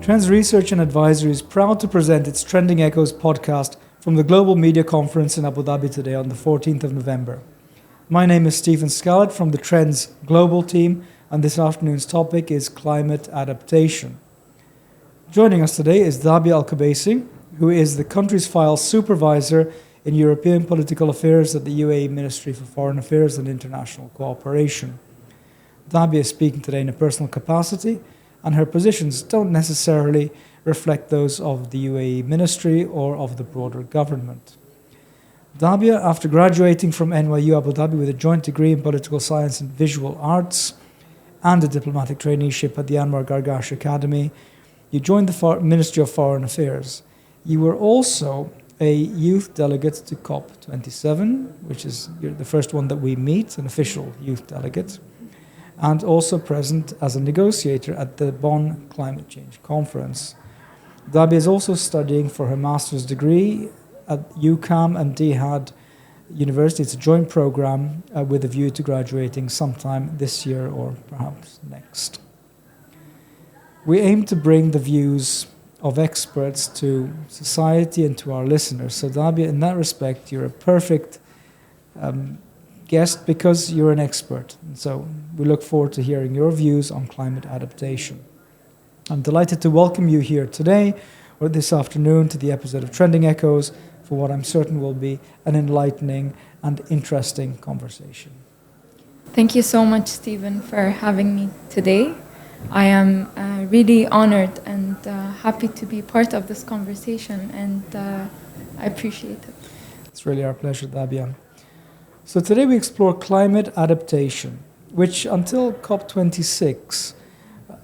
Trends Research and Advisory is proud to present its Trending Echoes podcast from the Global Media Conference in Abu Dhabi today on the 14th of November. My name is Stephen Scarlett from the Trends Global team, and this afternoon's topic is climate adaptation. Joining us today is Dhabya Al Qubaisi, who is the country's file supervisor in European political affairs at the UAE Ministry for Foreign Affairs and International Cooperation. Dhabya is speaking today in a personal capacity, and her positions don't necessarily reflect those of the UAE Ministry or of the broader government. Dhabya, after graduating from NYU Abu Dhabi with a joint degree in political science and visual arts and a diplomatic traineeship at the Anwar Gargash Academy, you joined the Ministry of Foreign Affairs. You were also a youth delegate to COP27, which is the first one that we meet, an official youth delegate, and also present as a negotiator at the Bonn Climate Change Conference. Dhabya is also studying for her master's degree at UQAM and DHAD University. It's a joint program with a view to graduating sometime this year or perhaps next. We aim to bring the views of experts to society and to our listeners. So Dhabya, in that respect, you're a perfect guest because you're an expert. And so we look forward to hearing your views on climate adaptation. I'm delighted to welcome you here today or this afternoon to the episode of Trending Echoes for what I'm certain will be an enlightening and interesting conversation. Thank you so much, Stephen, for having me today. I am really honored and happy to be part of this conversation, and I appreciate it. It's really our pleasure, Dhabya. So today we explore climate adaptation, which until COP26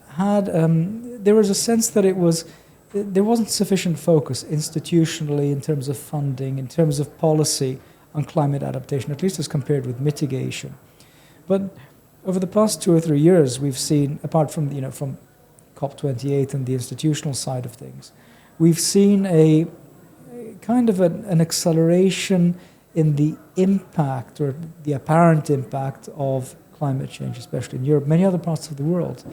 had, there was a sense that there wasn't sufficient focus institutionally in terms of funding, in terms of policy on climate adaptation, at least as compared with mitigation. But over the past 2 or 3 years, we've seen, apart from from COP28 and the institutional side of things, we've seen a kind of an acceleration in the impact or the apparent impact of climate change, especially in Europe, many other parts of the world.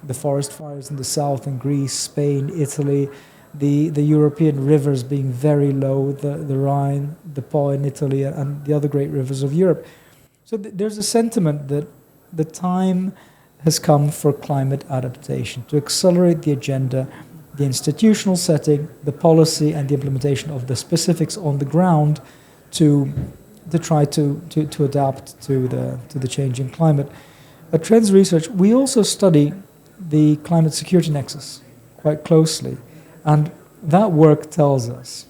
The forest fires in the south in Greece, Spain, Italy, the European rivers being very low, the Rhine, the Po in Italy, and the other great rivers of Europe. So there's a sentiment that the time has come for climate adaptation, to accelerate the agenda, the institutional setting, the policy, and the implementation of the specifics on the ground to try to adapt to the changing climate. At Trends Research, we also study the climate security nexus quite closely, and that work tells us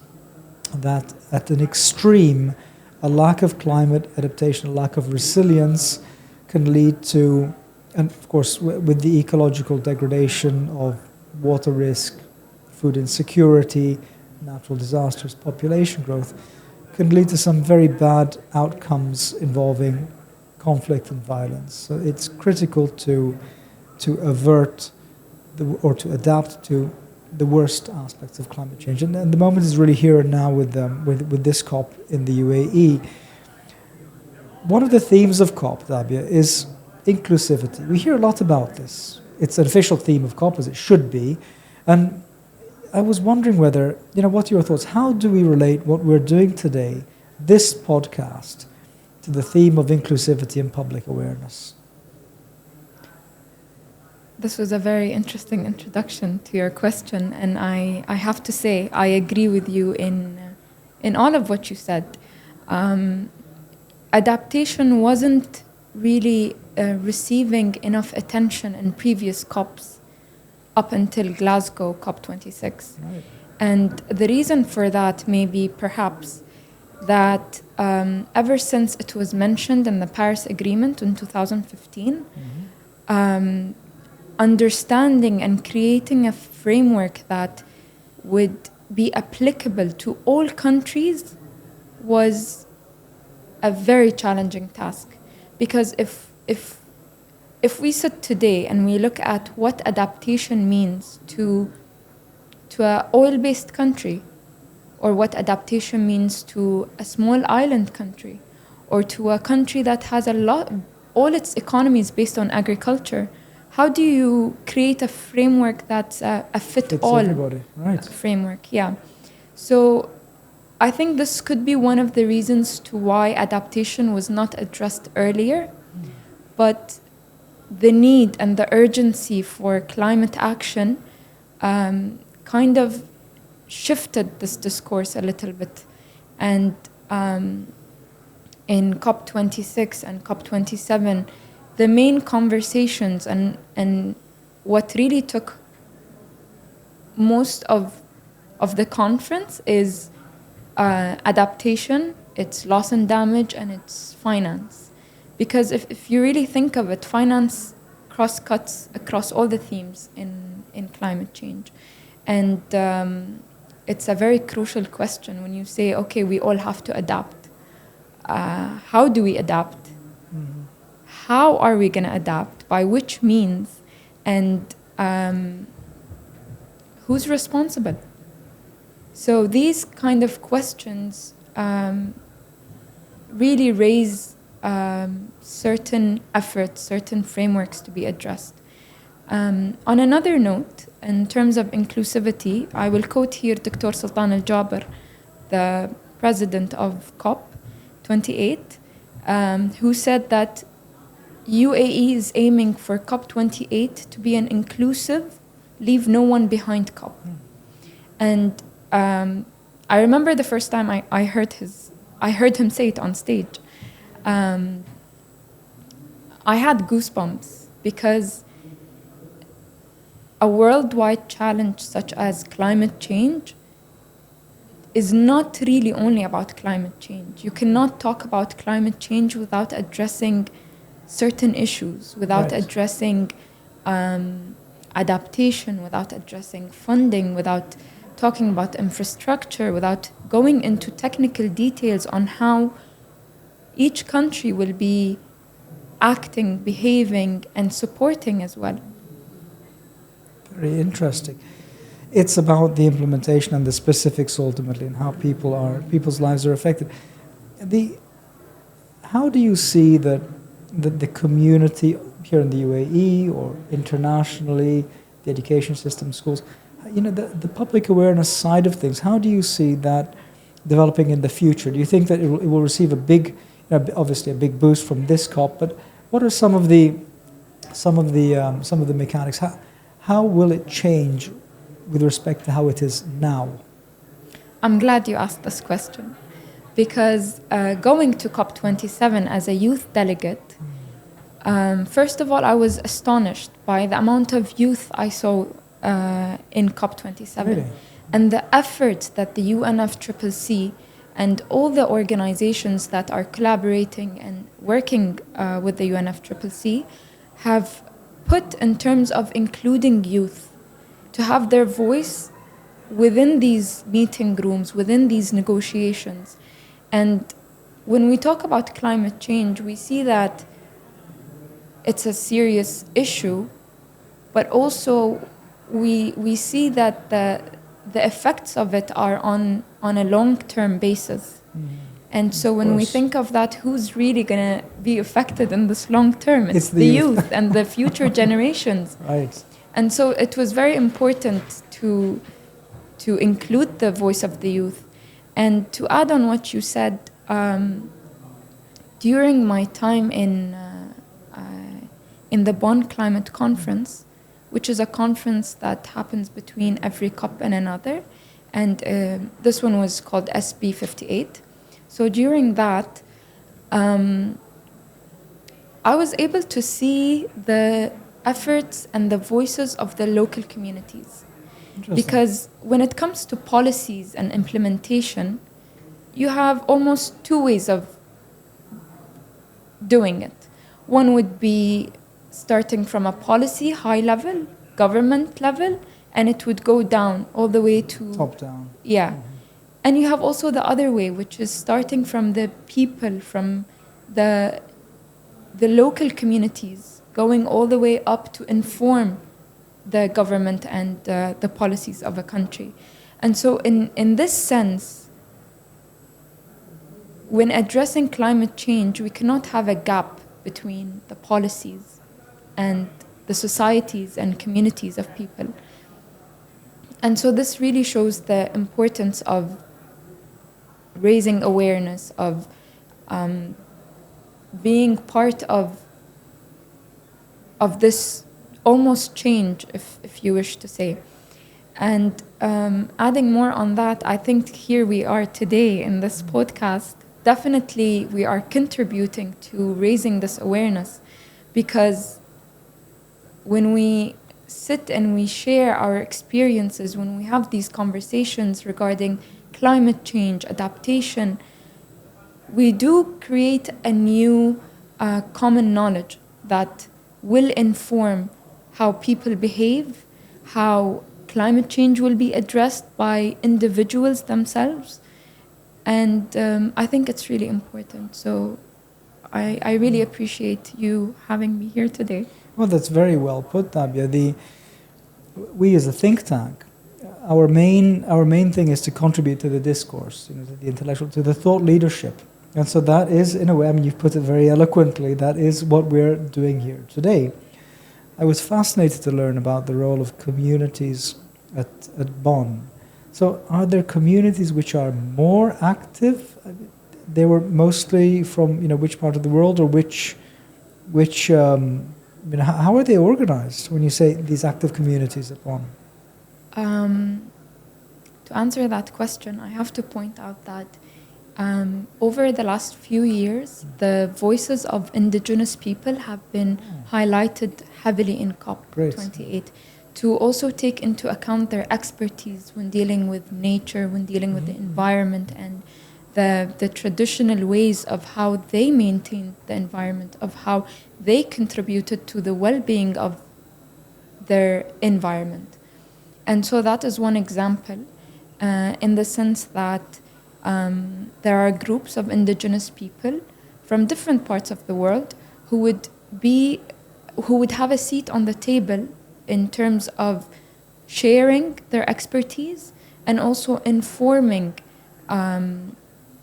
that at an extreme, a lack of climate adaptation, a lack of resilience can lead to, and of course with the ecological degradation of water risk, food insecurity, natural disasters, population growth, can lead to some very bad outcomes involving conflict and violence. So it's critical to avert or to adapt to the worst aspects of climate change. And the moment is really here and now with this COP in the UAE. One of the themes of COP, Dhabya, is inclusivity. We hear a lot about this. It's an official theme of COP, as it should be. And I was wondering whether, what are your thoughts? How do we relate what we're doing today, this podcast, to the theme of inclusivity and public awareness? This was a very interesting introduction to your question, and I have to say I agree with you in all of what you said. Adaptation wasn't really receiving enough attention in previous COPs up until Glasgow COP26. Right. And the reason for that may be perhaps that ever since it was mentioned in the Paris Agreement in 2015, understanding and creating a framework that would be applicable to all countries was a very challenging task. Because if we sit today and we look at what adaptation means to an oil-based country, or what adaptation means to a small island country, or to a country that has all its economy is based on agriculture, how do you create a framework that's a fit-all everybody, right? framework? Yeah. So I think this could be one of the reasons to why adaptation was not addressed earlier, but the need and the urgency for climate action kind of shifted this discourse a little bit. And in COP26 and COP27, the main conversations and what really took most of the conference is adaptation, its loss and damage, and its finance. Because if you really think of it, finance cross-cuts across all the themes in climate change. And it's a very crucial question when you say, okay, we all have to adapt. How do we adapt? Mm-hmm. How are we going to adapt? By which means? And who's responsible? So these kind of questions really raise certain efforts, certain frameworks to be addressed. On another note, in terms of inclusivity, I will quote here Dr. Sultan Al-Jaber, the president of COP28, who said that UAE is aiming for COP28 to be an inclusive, leave no one behind COP. And I remember the first time I heard him say it on stage. I had goosebumps because a worldwide challenge such as climate change is not really only about climate change. You cannot talk about climate change without addressing certain issues, without addressing adaptation, without addressing funding, without talking about infrastructure, without going into technical details on how each country will be acting, behaving, and supporting as well. Very interesting. It's about the implementation and the specifics ultimately, and how people's lives are affected. How do you see that the community here in the UAE or internationally, the education system, schools, the public awareness side of things? How do you see that developing in the future? Do you think that it will receive a big, obviously a big boost from this COP? But what are some of the mechanics? How will it change with respect to how it is now? I'm glad you asked this question because going to COP27 as a youth delegate, first of all, I was astonished by the amount of youth I saw in COP27. Really? And the efforts that the UNFCCC and all the organizations that are collaborating and working with the UNFCCC have put in terms of including youth to have their voice within these meeting rooms, within these negotiations. And when we talk about climate change, we see that it's a serious issue, but also we see that the effects of it are on a long-term basis. Mm-hmm. And so when we think of that, who's really going to be affected in this long term? It's the youth and the future generations. Right. And so it was very important to include the voice of the youth. And to add on what you said, during my time in the Bonn Climate Conference, which is a conference that happens between every COP and another, and this one was called SB 58. So during that, I was able to see the efforts and the voices of the local communities. Because when it comes to policies and implementation, you have almost two ways of doing it. One would be starting from a policy, high level, government level, and it would go down all the way to... Top down. Yeah. Mm-hmm. And you have also the other way, which is starting from the people, from the local communities, going all the way up to inform the government and the policies of a country. And so in this sense, when addressing climate change, we cannot have a gap between the policies and the societies and communities of people. And so this really shows the importance of raising awareness, of being part of this almost change, if you wish to say. And adding more on that, I think here we are today in this podcast. Definitely we are contributing to raising this awareness, because when we sit and we share our experiences, when we have these conversations regarding climate change, adaptation, we do create a new common knowledge that will inform how people behave, how climate change will be addressed by individuals themselves. And I think it's really important. So I really appreciate you having me here today. Well, that's very well put, Dhabya. We as a think tank, our main thing is to contribute to the discourse, to the intellectual, to the thought leadership. And so that is, in a way, I mean, you've put it very eloquently, that is what we're doing here today. I was fascinated to learn about the role of communities at Bonn. So are there communities which are more active? They were mostly from, which part of the world, or which how are they organized when you say these active communities at Bonn? To answer that question, I have to point out that over the last few years, the voices of indigenous people have been highlighted heavily in COP28 to also take into account their expertise when dealing with nature, when dealing with the environment, and the traditional ways of how they maintained the environment, of how they contributed to the well-being of their environment. And so that is one example, in the sense that there are groups of indigenous people from different parts of the world who would have a seat on the table in terms of sharing their expertise and also informing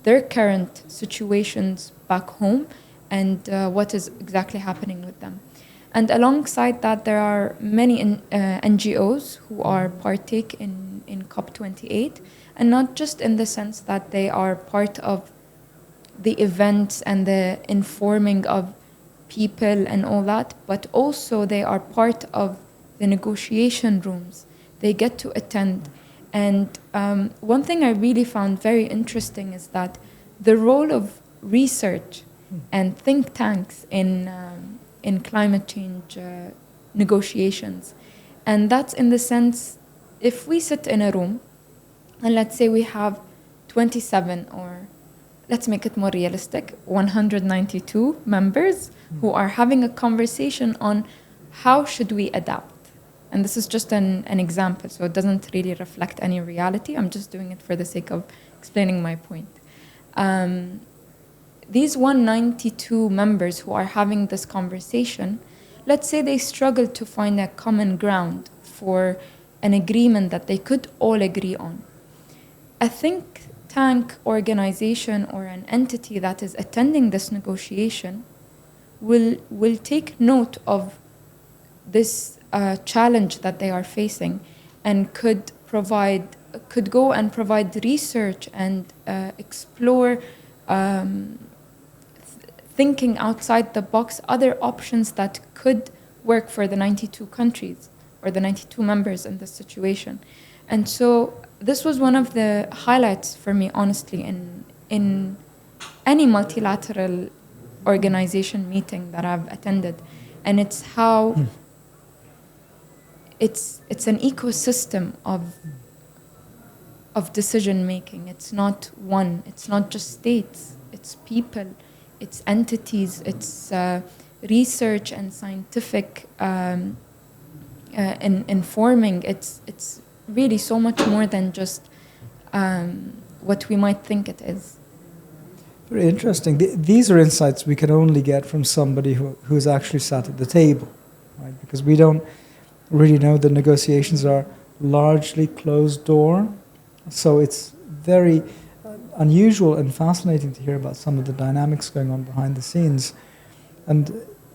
their current situations back home and what is exactly happening with them. And alongside that, there are many NGOs who are partake in COP28, and not just in the sense that they are part of the events and the informing of people and all that, but also they are part of the negotiation rooms. They get to attend. And one thing I really found very interesting is that the role of research and think tanks in climate change negotiations. And that's in the sense, if we sit in a room, and let's say we have 27, or let's make it more realistic, 192 members who are having a conversation on how should we adapt. And this is just an example, so it doesn't really reflect any reality. I'm just doing it for the sake of explaining my point. These 192 members who are having this conversation, let's say they struggle to find a common ground for an agreement that they could all agree on. A think tank organization or an entity that is attending this negotiation will take note of this challenge that they are facing, and could go and provide research and explore thinking outside the box, other options that could work for the 92 countries or the 92 members in this situation. And so this was one of the highlights for me, honestly, in any multilateral organization meeting that I've attended. And it's how it's an ecosystem of decision making. It's not one, it's not just states, it's people, it's entities, it's research and scientific informing. It's really so much more than just what we might think it is. Very interesting. These are insights we can only get from somebody who's actually sat at the table, right? Because we don't really know. The negotiations are largely closed door, so it's very unusual and fascinating to hear about some of the dynamics going on behind the scenes. And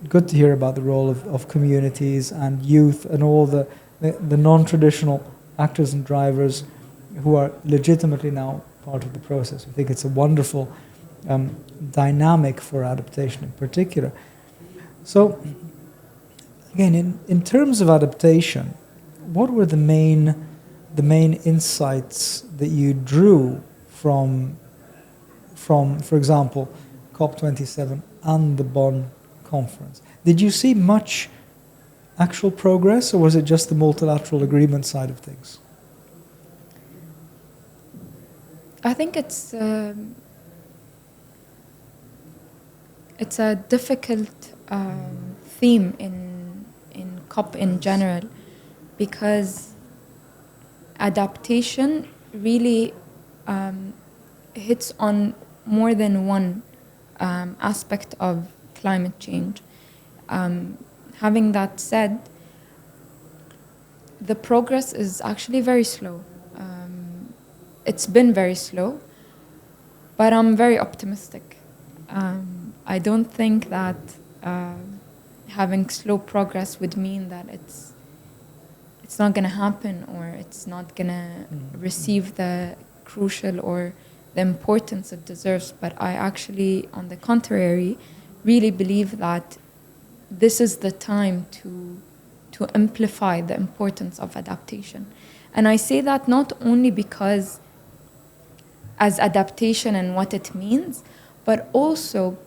good to hear about the role of communities and youth and all the non-traditional actors and drivers who are legitimately now part of the process. I think it's a wonderful dynamic for adaptation in particular. So, again, in terms of adaptation, what were the main insights that you drew from, for example, COP27 and the Bonn conference? Did you see much actual progress, or was it just the multilateral agreement side of things? I think it's a difficult theme in COP in general, because adaptation really hits on more than one aspect of climate change. Having that said, the progress is actually very slow. It's been very slow, but I'm very optimistic. I don't think that having slow progress would mean that it's not going to happen, or it's not going to receive the crucial or the importance it deserves. But I actually, on the contrary, really believe that this is the time to amplify the importance of adaptation. And I say that not only because as adaptation and what it means, but also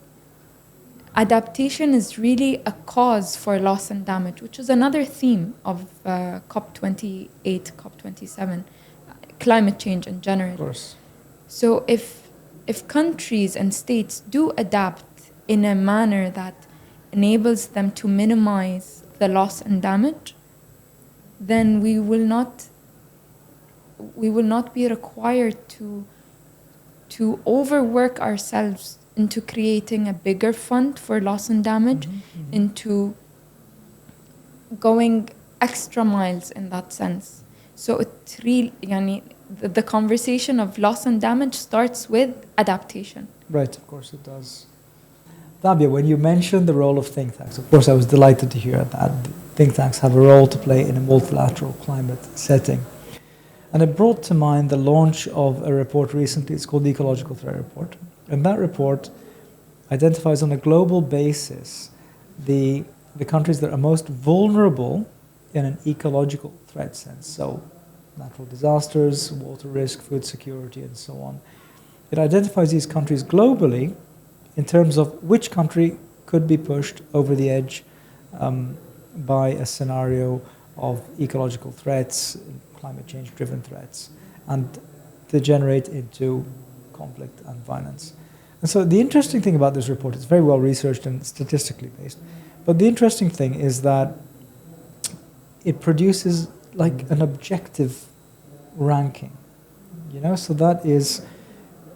adaptation is really a cause for loss and damage, which is another theme of COP28, COP27, climate change in general. Of course. So if countries and states do adapt in a manner that enables them to minimize the loss and damage, then we will not be required to overwork ourselves into creating a bigger fund for loss and damage, into going extra miles in that sense. So it really, the conversation of loss and damage starts with adaptation. Right, of course it does. Dhabya, when you mentioned the role of think tanks, of course I was delighted to hear that think tanks have a role to play in a multilateral climate setting. And it brought to mind the launch of a report recently. It's called the Ecological Threat Report. And that report identifies on a global basis the countries that are most vulnerable in an ecological threat sense. So natural disasters, water risk, food security, and so on. It identifies these countries globally in terms of which country could be pushed over the edge by a scenario of ecological threats, climate change-driven threats, and degenerate into conflict and violence. And so the interesting thing about this report, it's very well researched and statistically based, but the interesting thing is that it produces like an objective ranking, so that is,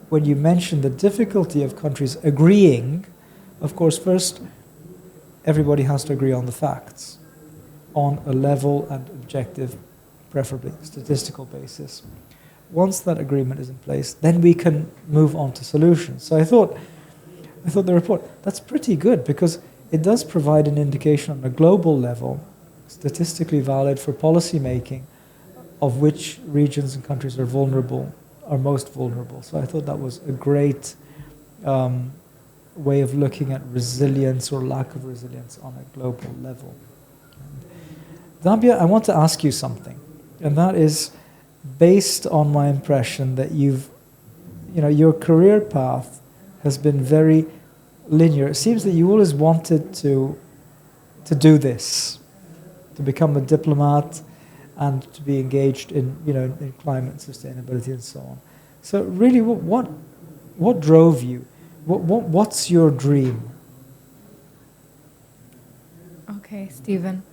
when you mention the difficulty of countries agreeing, of course, first, everybody has to agree on the facts, on a level and objective, preferably statistical basis. Once that agreement is in place, then we can move on to solutions. So I thought the report, that's pretty good, because it does provide an indication on a global level, statistically valid for policy making, of which regions and countries are most vulnerable. So I thought that was a great way of looking at resilience or lack of resilience on a global level. Dhabya, I want to ask you something, and that is based on my impression that your career path has been very linear. It seems that you always wanted to do this, to become a diplomat and to be engaged in climate sustainability and so on. So really, what drove you? What's your dream? Okay, Stephen.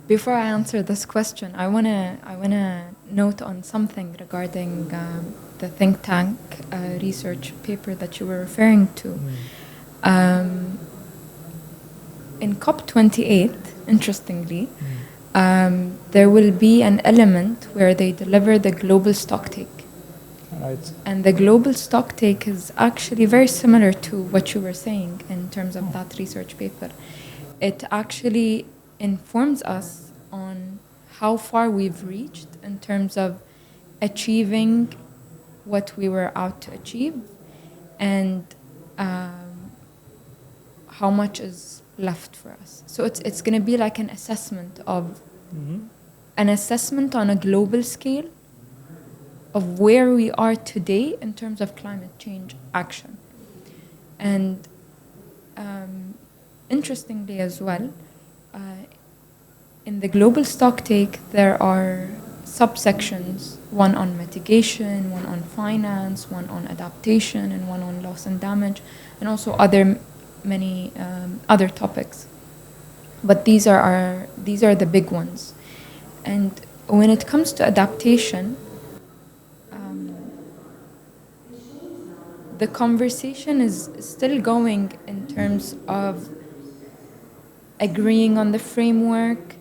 Before I answer this question, I wanna note on something regarding the think tank research paper that you were referring to. In COP28, interestingly, there will be an element where they deliver the global stocktake. Right. And the global stocktake is actually very similar to what you were saying in terms of that research paper. it actually informs us on how far we've reached in terms of achieving what we were out to achieve, and how much is left for us. So it's going to be like an assessment of an assessment on a global scale of where we are today in terms of climate change action. And interestingly as well, in the global stocktake, there are subsections, one on mitigation, one on finance, one on adaptation, and one on loss and damage, and also many other topics. But these are the big ones. And when it comes to adaptation, the conversation is still going in terms of agreeing on the framework,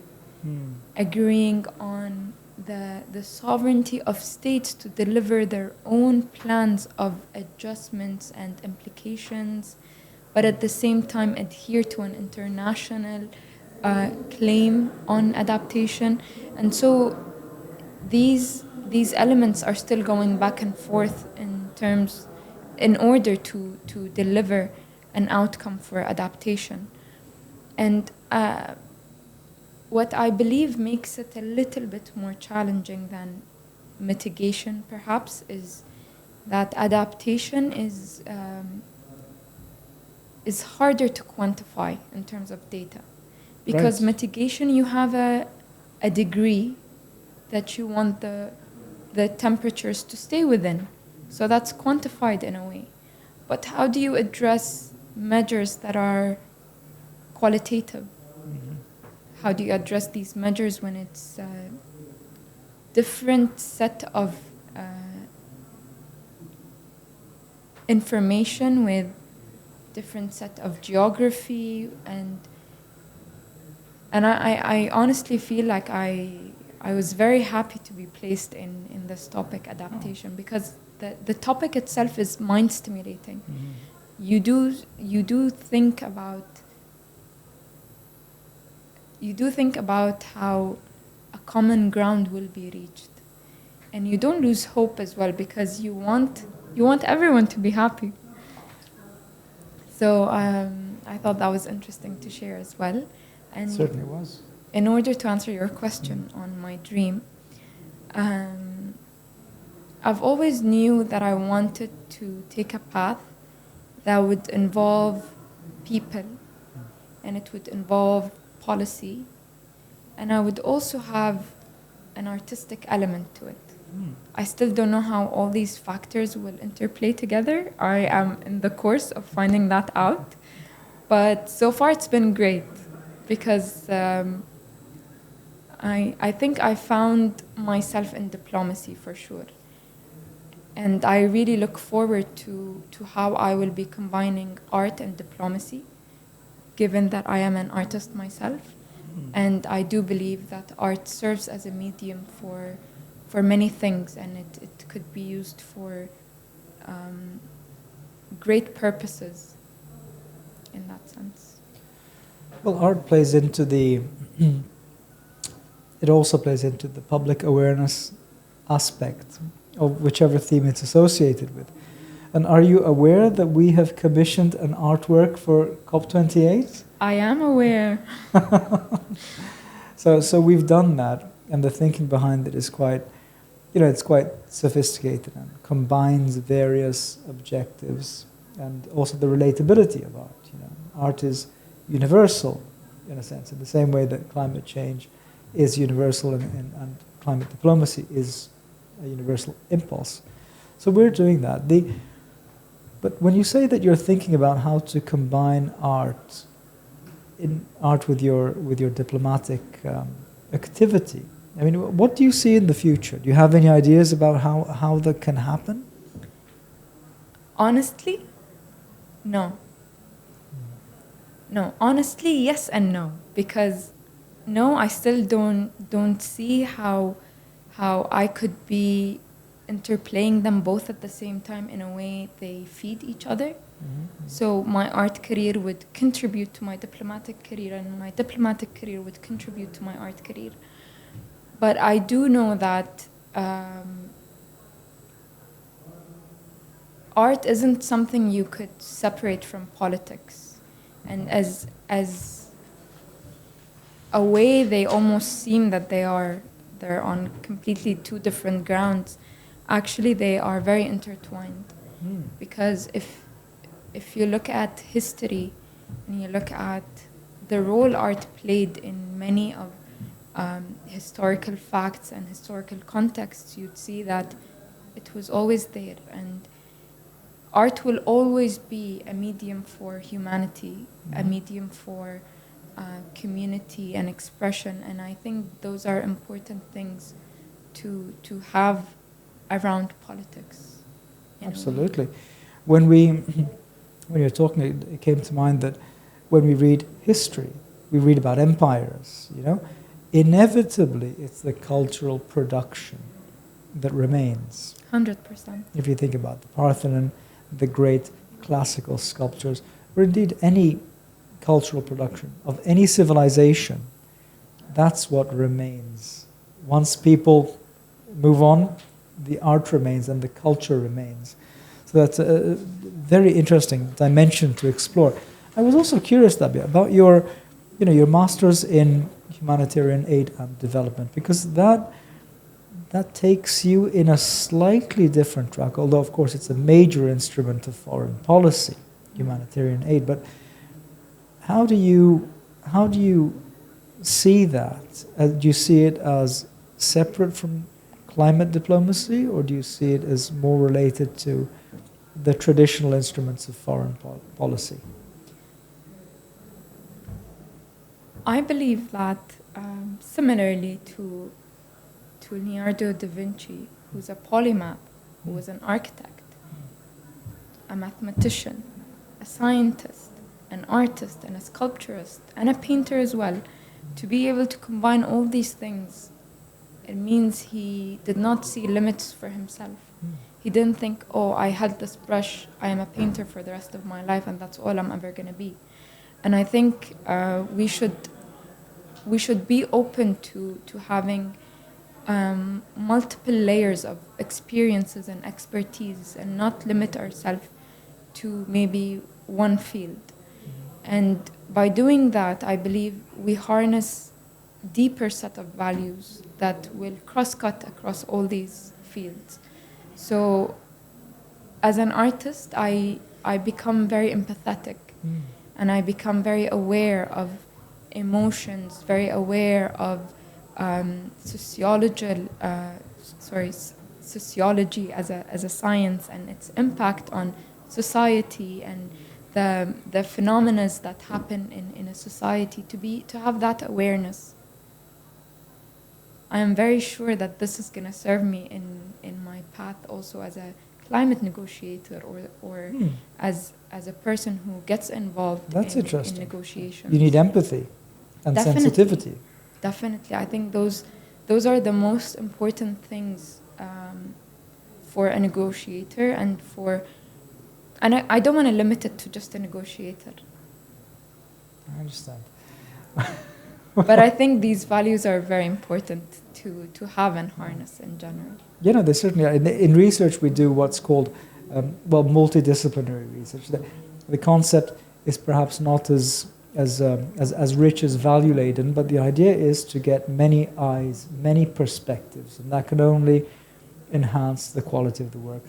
agreeing on the sovereignty of states to deliver their own plans of adjustments and implications, but at the same time adhere to an international claim on adaptation. And so these elements are still going back and forth in order to deliver an outcome for adaptation. And what I believe makes it a little bit more challenging than mitigation, perhaps, is that adaptation is harder to quantify in terms of data. Because mitigation, you have a degree that you want the temperatures to stay within. So that's quantified in a way. But how do you address measures that are qualitative? How do you address these measures when it's a different set of information with different set of geography, and I honestly feel like I was very happy to be placed in this topic, adaptation, because the topic itself is mind stimulating. You do think about how a common ground will be reached, and you don't lose hope as well, because you want everyone to be happy. So I thought that was interesting to share as well. And it certainly was. In order to answer your question on my dream, I've always knew that I wanted to take a path that would involve people, and it would involve policy, and I would also have an artistic element to it. I still don't know how all these factors will interplay together. I am in the course of finding that out. But so far it's been great, because I think I found myself in diplomacy for sure. And I really look forward to how I will be combining art and diplomacy, given that I am an artist myself. And I do believe that art serves as a medium for many things, and it could be used for great purposes in that sense. Well, art plays into it also plays into the public awareness aspect of whichever theme it's associated with. And are you aware that we have commissioned an artwork for COP28? I am aware. So we've done that, and the thinking behind it is quite, it's quite sophisticated and combines various objectives and also the relatability of art. Art is universal in a sense, in the same way that climate change is universal and climate diplomacy is a universal impulse. So we're doing that. But when you say that you're thinking about how to combine art with your diplomatic activity, I mean, what do you see in the future? Do you have any ideas about how that can happen? Honestly, no. No, honestly, yes and no. Because no, I still don't see how I could be interplaying them both at the same time in a way they feed each other. So my art career would contribute to my diplomatic career, and my diplomatic career would contribute to my art career. But I do know that art isn't something you could separate from politics. And as a way, they almost seem that they're on completely two different grounds. Actually, they are very intertwined. Because if you look at history and you look at the role art played in many of historical facts and historical contexts, you'd see that it was always there. And art will always be a medium for humanity, a medium for community and expression. And I think those are important things to have around politics. Absolutely. When you're talking, it came to mind that when we read history, we read about empires, inevitably it's the cultural production that remains. 100%. If you think about the Parthenon, the great classical sculptures, or indeed any cultural production of any civilization, that's what remains. Once people move on, the art remains and the culture remains. So that's a very interesting dimension to explore. I was also curious, Dhabya, about your master's in humanitarian aid and development, because that takes you in a slightly different track, although of course it's a major instrument of foreign policy, humanitarian aid. But how do you see that? Do you see it as separate from climate diplomacy, or do you see it as more related to the traditional instruments of foreign policy? I believe that similarly to Leonardo da Vinci, who's a polymath, who was an architect, a mathematician, a scientist, an artist, and a sculpturist, and a painter as well, to be able to combine all these things, it means he did not see limits for himself. He didn't think, oh, I had this brush, I am a painter for the rest of my life, and that's all I'm ever going to be. And I think we should be open to having multiple layers of experiences and expertise, and not limit ourselves to maybe one field. And by doing that, I believe we harness deeper set of values that will cross-cut across all these fields. So as an artist, I become very empathetic, and I become very aware of emotions, very aware of sociology as a science and its impact on society and the phenomena that happen in a society, to have that awareness. I am very sure that this is going to serve me in my path also as a climate negotiator or as a person who gets involved in negotiations. You need empathy and sensitivity. Definitely. I think those are the most important things for a negotiator and I don't want to limit it to just a negotiator. I understand. But I think these values are very important to have and harness in general. They certainly are. In research, we do what's called multidisciplinary research. The concept is perhaps not as rich as value laden, but the idea is to get many eyes, many perspectives, and that can only enhance the quality of the work.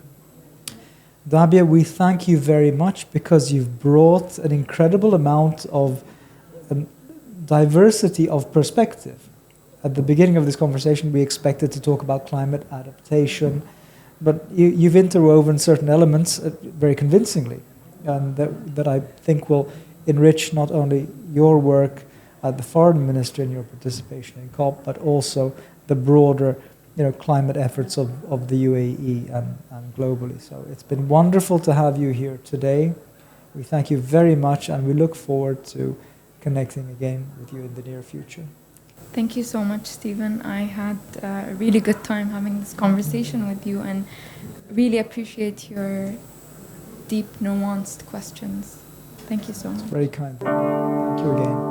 Dhabya, we thank you very much because you've brought an incredible amount of diversity of perspective. At the beginning of this conversation, we expected to talk about climate adaptation, but you've interwoven certain elements very convincingly, and that I think will enrich not only your work at the foreign ministry and your participation in COP, but also the broader climate efforts of the UAE and globally. So it's been wonderful to have you here today. We thank you very much, and we look forward to connecting again with you in the near future. Thank you so much, Stephen. I had a really good time having this conversation with you, and really appreciate your deep, nuanced questions. Thank you so much. Very kind. Thank you again.